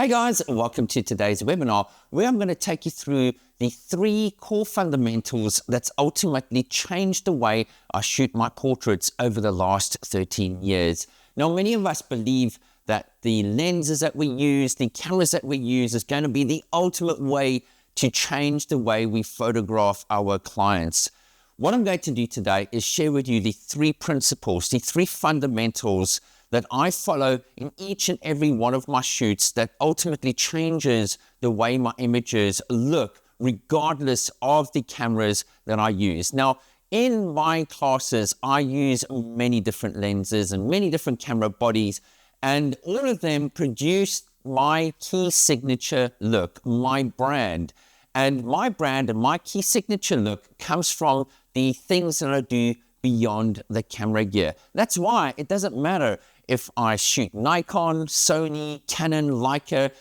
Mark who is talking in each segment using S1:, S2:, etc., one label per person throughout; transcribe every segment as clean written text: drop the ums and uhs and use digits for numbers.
S1: Hey guys, welcome to today's webinar where I'm going to take you through the 3 core fundamentals that's ultimately changed the way I shoot my portraits over the last 13 years. Now, many of us believe that the lenses that we use, the cameras that we use is going to be the ultimate way to change the way we photograph our clients. What I'm going to do today is share with you the 3 principles, the 3 fundamentals that I follow in each and every one of my shoots that ultimately changes the way my images look regardless of the cameras that I use. Now, in my classes, I use many different lenses and many different camera bodies, and all of them produce my key signature look, my brand. And my brand and my key signature look comes from the things that I do beyond the camera gear. That's why it doesn't matter if I shoot Nikon, Sony, Canon, Leica,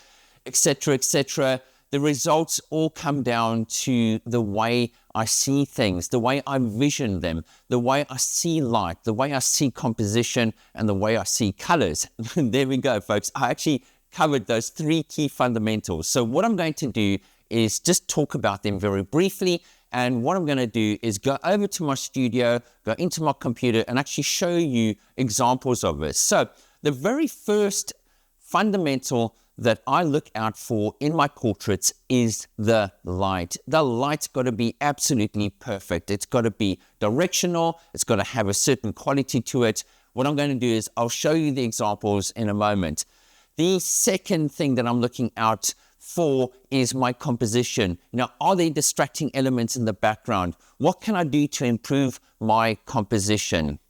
S1: etc., etc. The results all come down to the way I see things, the way I vision them, the way I see light, the way I see composition, and the way I see colors. There we go, folks. I actually covered those 3 key fundamentals. So what I'm going to do is just talk about them very briefly. And what I'm going to do is go over to my studio, go into my computer, and actually show you examples of this. So the very first fundamental that I look out for in my portraits is the light. The light's got to be absolutely perfect. It's got to be directional. It's got to have a certain quality to it. What I'm going to do is I'll show you the examples in a moment. The second thing that I'm looking out for is my composition. Now, are there distracting elements in the background? What can I do to improve my composition?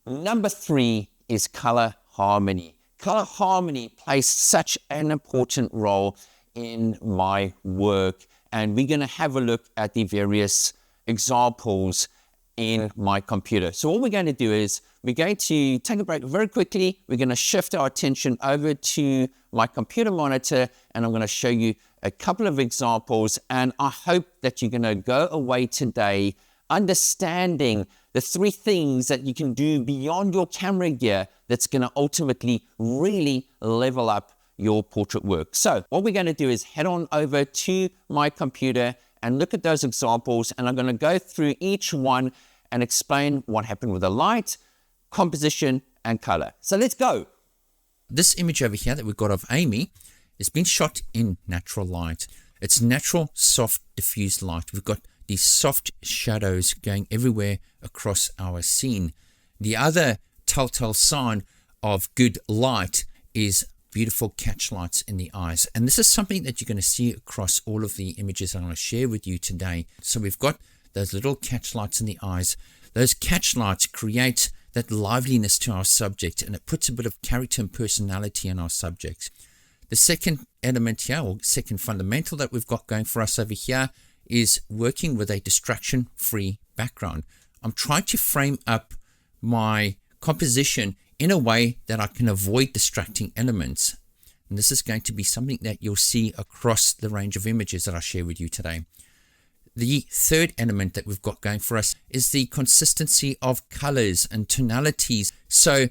S1: Number 3 is color harmony. Color harmony plays such an important role in my work, and we're going to have a look at the various examples in my computer. So what we're going to do is we're going to take a break very quickly. We're going to shift our attention over to my computer monitor, and I'm going to show you a couple of examples. And I hope that you're going to go away today understanding the 3 things that you can do beyond your camera gear that's going to ultimately really level up your portrait work. So what we're going to do is head on over to my computer and look at those examples, and I'm going to go through each one and explain what happened with the light, composition, and color. So let's go.
S2: This image over here that we've got of Amy has been shot in natural light. It's natural, soft, diffused light. We've got these soft shadows going everywhere across our scene. The other telltale sign of good light is beautiful catch lights in the eyes. And this is something that you're going to see across all of the images I'm going to share with you today. So we've got those little catch lights in the eyes. Those catch lights create that liveliness to our subject, and it puts a bit of character and personality in our subjects. The second element here, or second fundamental that we've got going for us over here, is working with a distraction-free background. I'm trying to frame up my composition in a way that I can avoid distracting elements. And this is going to be something that you'll see across the range of images that I share with you today. The third element that we've got going for us is the consistency of colors and tonalities. So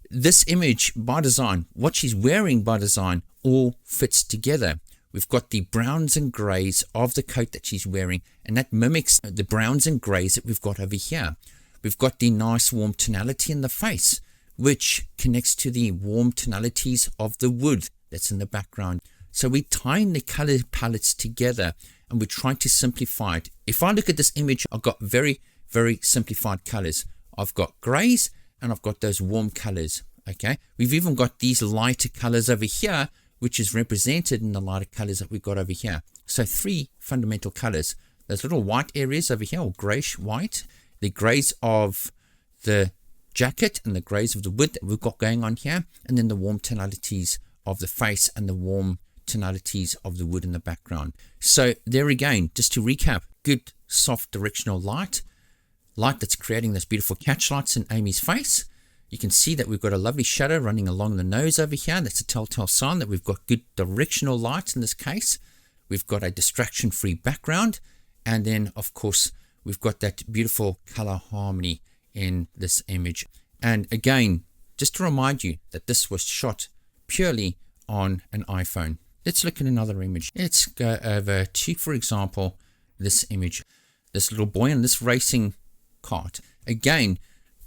S2: this image by design, what she's wearing by design, all fits together. We've got the browns and grays of the coat that she's wearing, and that mimics the browns and grays that we've got over here. We've got the nice warm tonality in the face, which connects to the warm tonalities of the wood that's in the background. So we're tying the color palettes together, and we're trying to simplify it. If I look at this image, I've got very, very simplified colors. I've got grays and I've got those warm colors. Okay, we've even got these lighter colors over here, which is represented in the lighter colors that we've got over here. So 3 fundamental colors. Those little white areas over here, or grayish white, the grays of the jacket and the grays of the wood that we've got going on here, and then the warm tonalities of the face and the warm tonalities of the wood in the background. So there again, just to recap, good soft directional light that's creating those beautiful catch lights in Amy's face. You can see that we've got a lovely shadow running along the nose over here. That's a telltale sign that we've got good directional light in this case. We've got a distraction-free background, and then of course we've got that beautiful color harmony in this image. And again, just to remind you that this was shot purely on an iPhone. Let's look at another image. Let's go over to, for example, this image, this little boy in this racing cart. Again,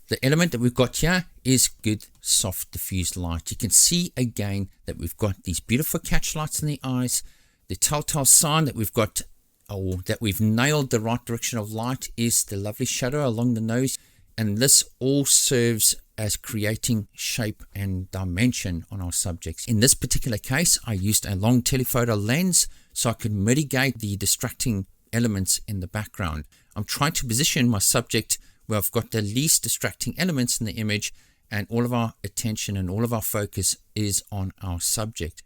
S2: the element that we've got here is good, soft, diffused light. You can see again that we've got these beautiful catch lights in the eyes. The telltale sign that we've got, or that we've nailed the right direction of light, is the lovely shadow along the nose. And this all serves as creating shape and dimension on our subjects. In this particular case, I used a long telephoto lens so I could mitigate the distracting elements in the background. I'm trying to position my subject where I've got the least distracting elements in the image, and all of our attention and all of our focus is on our subject.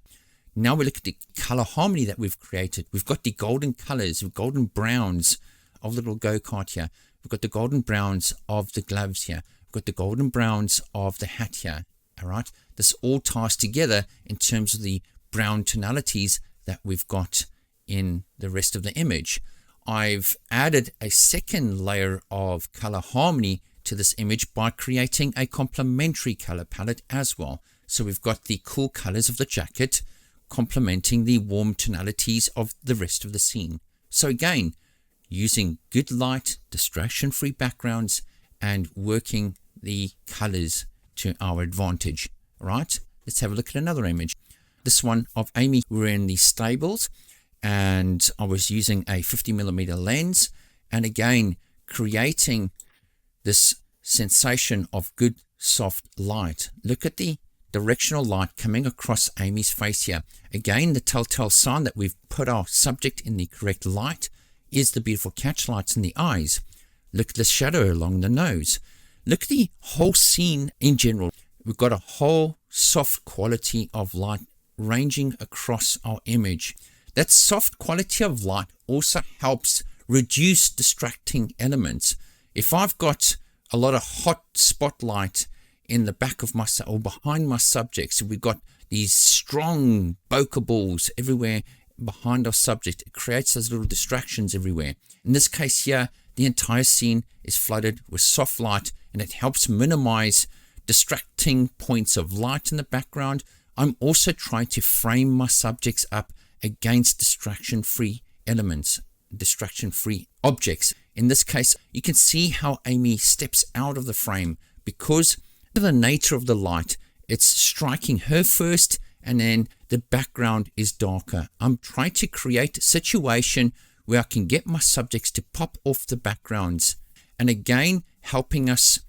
S2: Now we look at the color harmony that we've created. We've got the golden colors, golden browns of the little go-kart here. We've got the golden browns of the gloves here. We've got the golden browns of the hat here. All right. This all ties together in terms of the brown tonalities that we've got in the rest of the image. I've added a second layer of color harmony to this image by creating a complementary color palette as well. So we've got the cool colors of the jacket complementing the warm tonalities of the rest of the scene. So again, using good light, distraction-free backgrounds, and working the colors to our advantage. All right, let's have a look at another image. This one of Amy. We're in the stables, and I was using a 50mm lens, and again creating this sensation of good soft light. Look at the directional light coming across Amy's face here. Again, the telltale sign that we've put our subject in the correct light is the beautiful catch lights in the eyes. Look at the shadow along the nose. Look at the whole scene in general. We've got a whole soft quality of light ranging across our image. That soft quality of light also helps reduce distracting elements. If I've got a lot of hot spotlight in the back of my or behind my subjects, we've got these strong bokeh balls everywhere behind our subject. It creates those little distractions everywhere. In this case here, the entire scene is flooded with soft light, and it helps minimize distracting points of light in the background. I'm also trying to frame my subjects up against distraction-free elements, distraction-free objects. In this case, you can see how Amy steps out of the frame because of the nature of the light. It's striking her first, and then the background is darker. I'm trying to create a situation where I can get my subjects to pop off the backgrounds, and again helping us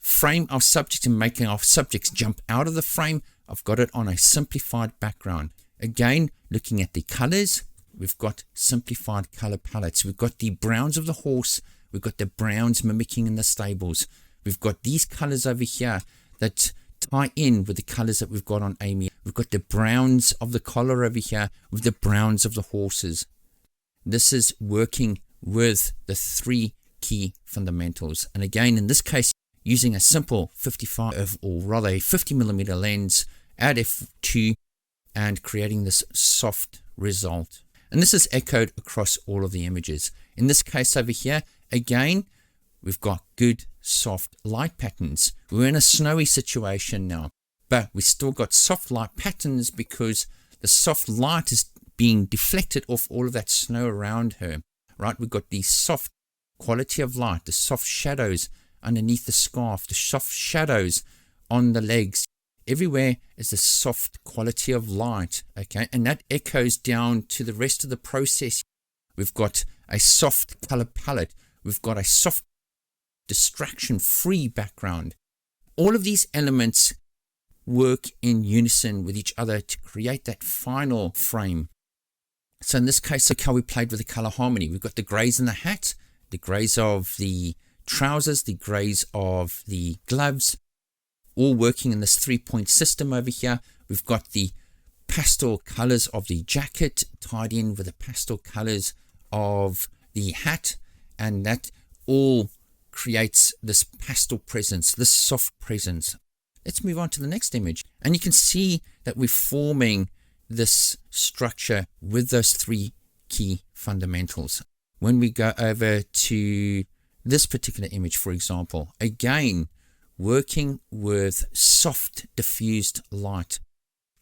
S2: frame our subjects and making our subjects jump out of the frame. I've got it on a simplified background. Again, looking at the colors, we've got simplified color palettes. We've got the browns of the horse. We've got the browns mimicking in the stables. We've got these colors over here that tie in with the colors that we've got on Amy. We've got the browns of the collar over here with the browns of the horses. This is working with the three key fundamentals. And again, in this case, using a simple 55 or rather a 50mm lens at f2 and creating this soft result. And this is echoed across all of the images. In this case over here, again, we've got good soft light patterns. We're in a snowy situation now, but we still got soft light patterns because the soft light is being deflected off all of that snow around her, right? We've got the soft quality of light, the soft shadows underneath the scarf, the soft shadows on the legs. Everywhere is the soft quality of light, okay? And that echoes down to the rest of the process. We've got a soft color palette. We've got a soft distraction-free background. All of these elements work in unison with each other to create that final frame. So in this case, look how we played with the color harmony. We've got the grays in the hat, the grays of the trousers, the grays of the gloves, all working in this 3-point system over here. We've got the pastel colors of the jacket tied in with the pastel colors of the hat, and that all creates this pastel presence, this soft presence. Let's move on to the next image, and you can see that we're forming this structure with those three key fundamentals. When we go over to this particular image, for example, again, working with soft diffused light,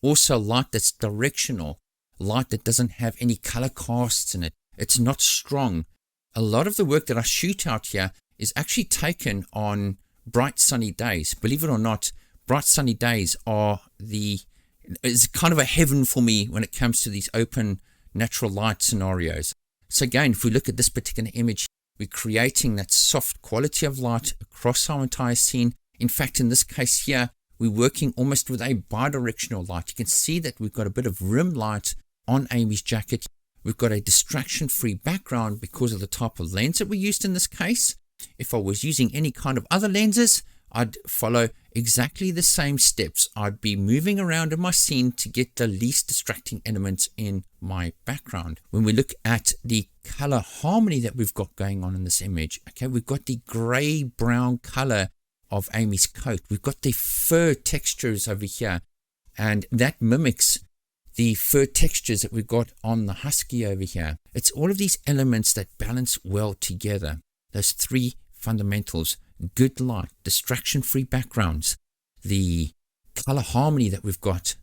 S2: also light that's directional, light that doesn't have any color casts in it. It's not strong. A lot of the work that I shoot out here is actually taken on bright sunny days. Believe it or not, bright sunny days is kind of a heaven for me when it comes to these open natural light scenarios. So again, if we look at this particular image, we're creating that soft quality of light across our entire scene. In fact, in this case here, we're working almost with a bidirectional light. You can see that we've got a bit of rim light on Amy's jacket. We've got a distraction-free background because of the type of lens that we used in this case. If I was using any kind of other lenses, I'd follow exactly the same steps. I'd be moving around in my scene to get the least distracting elements in my background. When we look at the color harmony that we've got going on in this image, okay, we've got the gray-brown color of Amy's coat. We've got the fur textures over here, and that mimics the fur textures that we've got on the husky over here. It's all of these elements that balance well together. Those three fundamentals: good light, distraction-free backgrounds, the color harmony that we've got.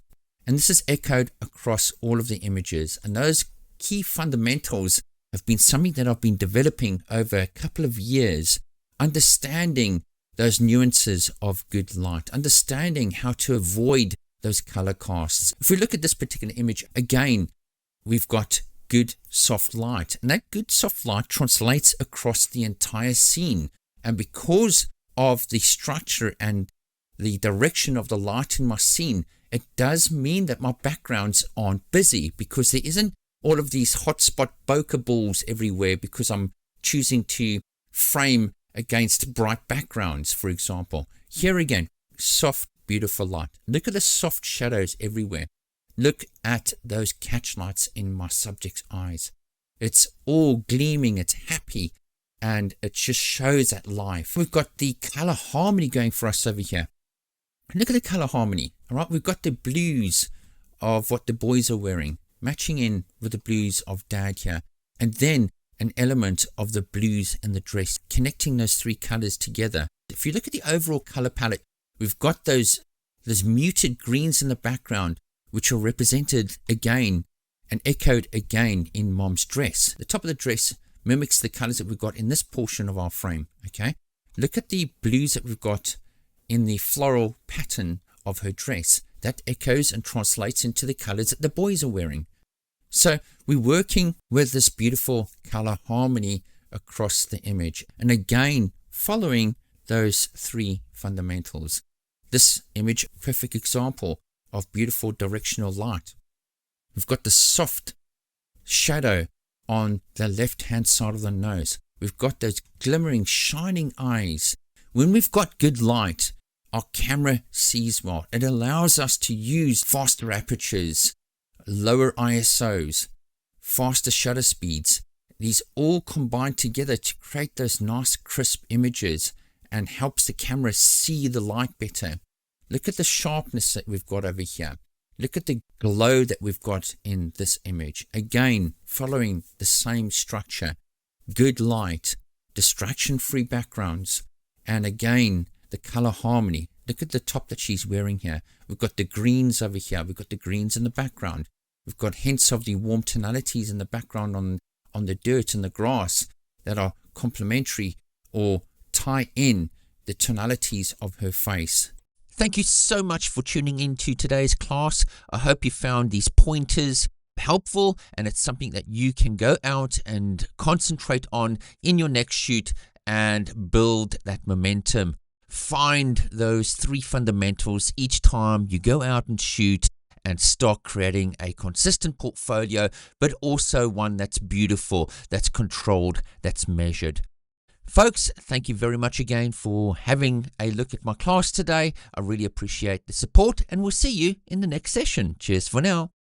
S2: And this is echoed across all of the images. And those key fundamentals have been something that I've been developing over a couple of years, understanding those nuances of good light, understanding how to avoid those color casts. If we look at this particular image, again, we've got good soft light, and that good soft light translates across the entire scene. And because of the structure and the direction of the light in my scene, it does mean that my backgrounds aren't busy, because there isn't all of these hotspot bokeh balls everywhere because I'm choosing to frame against bright backgrounds, for example. Here again, soft, beautiful light. Look at the soft shadows everywhere. Look at those catch lights in my subject's eyes. It's all gleaming, it's happy, and it just shows that life. We've got the color harmony going for us over here. Look at the color harmony. All right, we've got the blues of what the boys are wearing, matching in with the blues of dad here, and then an element of the blues in the dress, connecting those three colors together. If you look at the overall color palette, we've got those muted greens in the background, which are represented again and echoed again in mom's dress. The top of the dress mimics the colors that we've got in this portion of our frame. Okay, look at the blues that we've got in the floral pattern of her dress. That echoes and translates into the colors that the boys are wearing. So we're working with this beautiful color harmony across the image, and again following those three fundamentals. This image, perfect example of beautiful directional light. We've got the soft shadow on the left hand side of the nose. We've got those glimmering, shining eyes. When we've got good light, our camera sees well. It allows us to use faster apertures, lower ISOs, faster shutter speeds. These all combine together to create those nice crisp images and helps the camera see the light better. Look at the sharpness that we've got over here. Look at the glow that we've got in this image. Again, following the same structure, good light, distraction-free backgrounds, and again, the color harmony. Look at the top that she's wearing here. We've got the greens over here. We've got the greens in the background. We've got hints of the warm tonalities in the background on the dirt and the grass that are complementary or tie in the tonalities of her face. Thank you so much for tuning in to today's class. I hope you found these pointers helpful, and it's something that you can go out and concentrate on in your next shoot and build that momentum. Find those three fundamentals each time you go out and shoot, and start creating a consistent portfolio, but also one that's beautiful, that's controlled, that's measured. Folks, thank you very much again for having a look at my class today. I really appreciate the support, and we'll see you in the next session. Cheers for now.